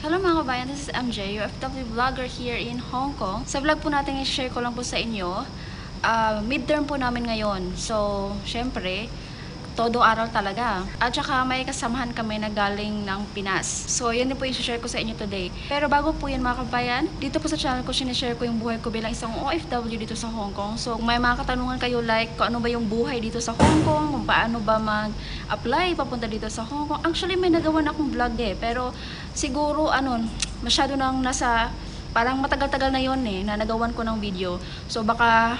Hello mga kabayan, this is MJ, your OFW vlogger here in Hong Kong. Sa vlog po natin, i-share ko lang po sa inyo, midterm po namin ngayon. So, syempre, todo aral talaga. At saka may kasamahan kami na galing ng Pinas. So, yun din po yung share ko sa inyo today. Pero bago po yun mga kabayan, dito po sa channel ko, sinishare ko yung buhay ko bilang isang OFW dito sa Hong Kong. So, kung may mga katanungan kayo like kung ano ba yung buhay dito sa Hong Kong, kung paano ba mag-apply papunta dito sa Hong Kong. Actually, may nagawa na akong vlog pero siguro, masyado nang nasa parang matagal-tagal na yon na nagawan ko ng video. So baka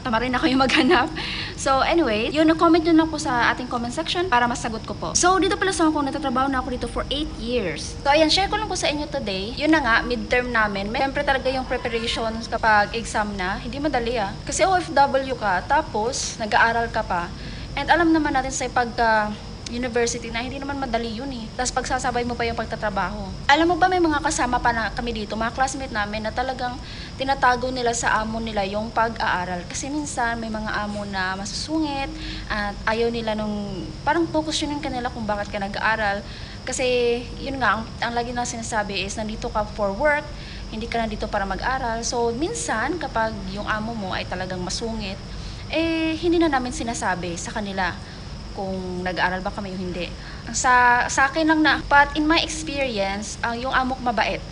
tama rin ako yung maghanap. So anyway, yun, na-comment nyo lang po sa ating comment section para masagot ko po. So dito pala sa Hong Kong, natatrabaho na ako dito for 8 years. So ayan, share ko lang po sa inyo today. Yun na nga, midterm namin. Siyempre talaga yung preparations kapag exam na, hindi madali Kasi OFW ka, tapos nag-aaral ka pa. And alam naman natin sa pagka university na hindi naman madali yun Tapos pagsasabay mo pa yung pagtatrabaho. Alam mo ba, may mga kasama pa na kami dito, mga classmate namin na talagang tinatago nila sa amo nila yung pag-aaral. Kasi minsan may mga amo na masusungit at ayaw nila parang focus yun yung kanila kung bakit ka nag-aaral. Kasi yun nga, ang lagi na sinasabi is nandito ka for work, hindi ka nandito para mag-aral. So minsan kapag yung amo mo ay talagang masungit, hindi na namin sinasabi sa kanila kung nag-aaral ba kami o hindi. Sa akin lang but in my experience, yung amo ko mabait.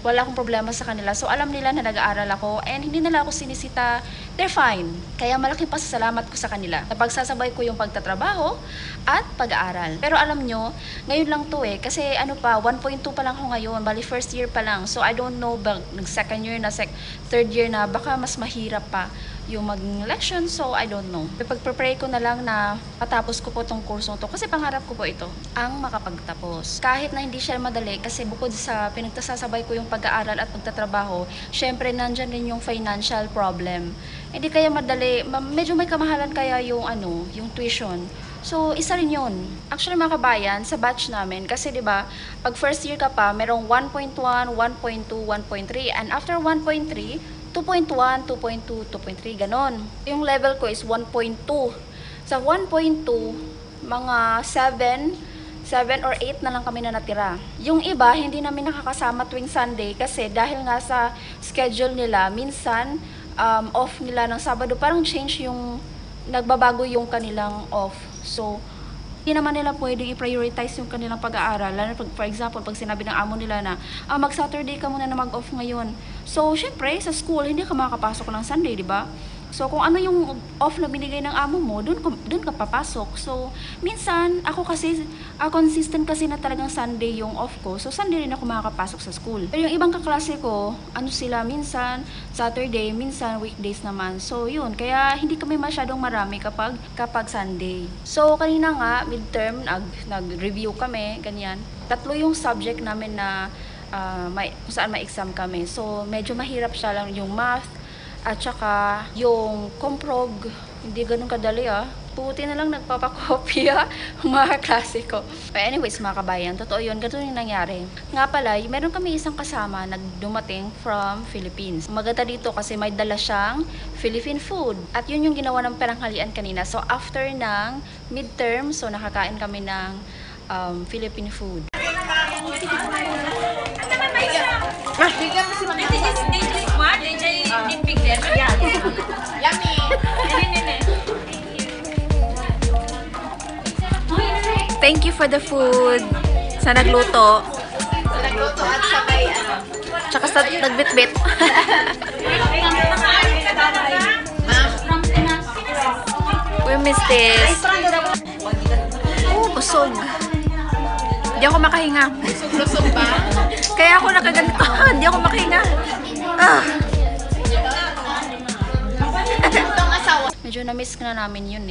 Wala akong problema sa kanila. So alam nila na nag-aaral ako and hindi nila ako sinisita. They're fine. Kaya malaking pasasalamat ko sa kanila. Napagsasabay ko yung pagtatrabaho at pag-aaral. Pero alam nyo, ngayon lang to kasi 1.2 pa lang ako ngayon. Bali first year pa lang. So I don't know, nag-second year na, third year na, baka mas mahirap pa yung mag-election, so I don't know. Pag-prepare ko na lang na patapos ko po tong kursong to kasi pangarap ko po ito, ang makapagtapos. Kahit na hindi siya madali kasi bukod sa pinagtasasabay ko yung pag-aaral at pagtatrabaho, syempre nandyan rin yung financial problem. Hindi kaya madali, medyo may kamahalan kaya yung yung tuition. So, isa rin yun. Actually, mga kabayan, sa batch namin, kasi 'di ba, pag first year ka pa, merong 1.1, 1.2, 1.3, and after 1.3, 2.1, 2.2, 2.3, ganon. Yung level ko is 1.2. Sa 1.2, mga 7 or 8 na lang kami na natira. Yung iba, hindi namin nakakasama tuwing Sunday kasi dahil nga sa schedule nila, minsan off nila ng Sabado, parang change nagbabago yung kanilang off. So, hindi naman nila pwede i-prioritize yung kanilang pag-aaral. For example, pag sinabi ng amo nila na mag-Saturday ka muna na mag-off ngayon. So, syempre, sa school, hindi ka makakapasok ng Sunday, di ba? So, kung ano yung off na binigay ng amo mo, dun ka papasok. So, minsan, ako kasi, consistent kasi na talagang Sunday yung off ko. So, Sunday rin ako makakapasok sa school. Pero yung ibang kaklase ko, sila, minsan, Saturday, minsan, weekdays naman. So, yun. Kaya, hindi kami masyadong marami kapag Sunday. So, kanina nga, midterm, nag-review kami, ganyan. 3 yung subject namin na kung saan may exam kami. So, medyo mahirap siya lang yung math, at saka yung comprog, hindi ganun kadali Puti na lang nagpapakopya mga klase ko. But anyways mga kabayan, totoo yun, ganun yung nangyari. Nga pala, meron kami isang kasama nagdumating from Philippines. Maganda dito kasi may dala siyang Philippine food. At yun yung ginawa ng pananghalian kanina. So after ng midterm, so nakakain kami ng Philippine food. Thank you for the food. Sa nagluto. At sabay Tsaka sa nagbitbit. We miss this. Busog. Hindi ako makahinga. Lusog ba? Kaya ako nakaganito. Hindi ako makahinga. Medyo na-miss na namin yun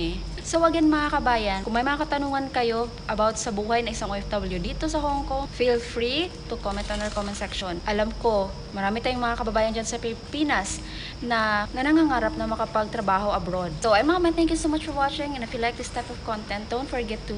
So again mga kabayan, kung may mga katanungan kayo about sa buhay ng isang OFW dito sa Hong Kong, feel free to comment on our comment section. Alam ko, marami tayong mga kababayan dyan sa Pilipinas na nangangarap na makapagtrabaho abroad. So ay mga thank you so much for watching, and if you like this type of content, don't forget to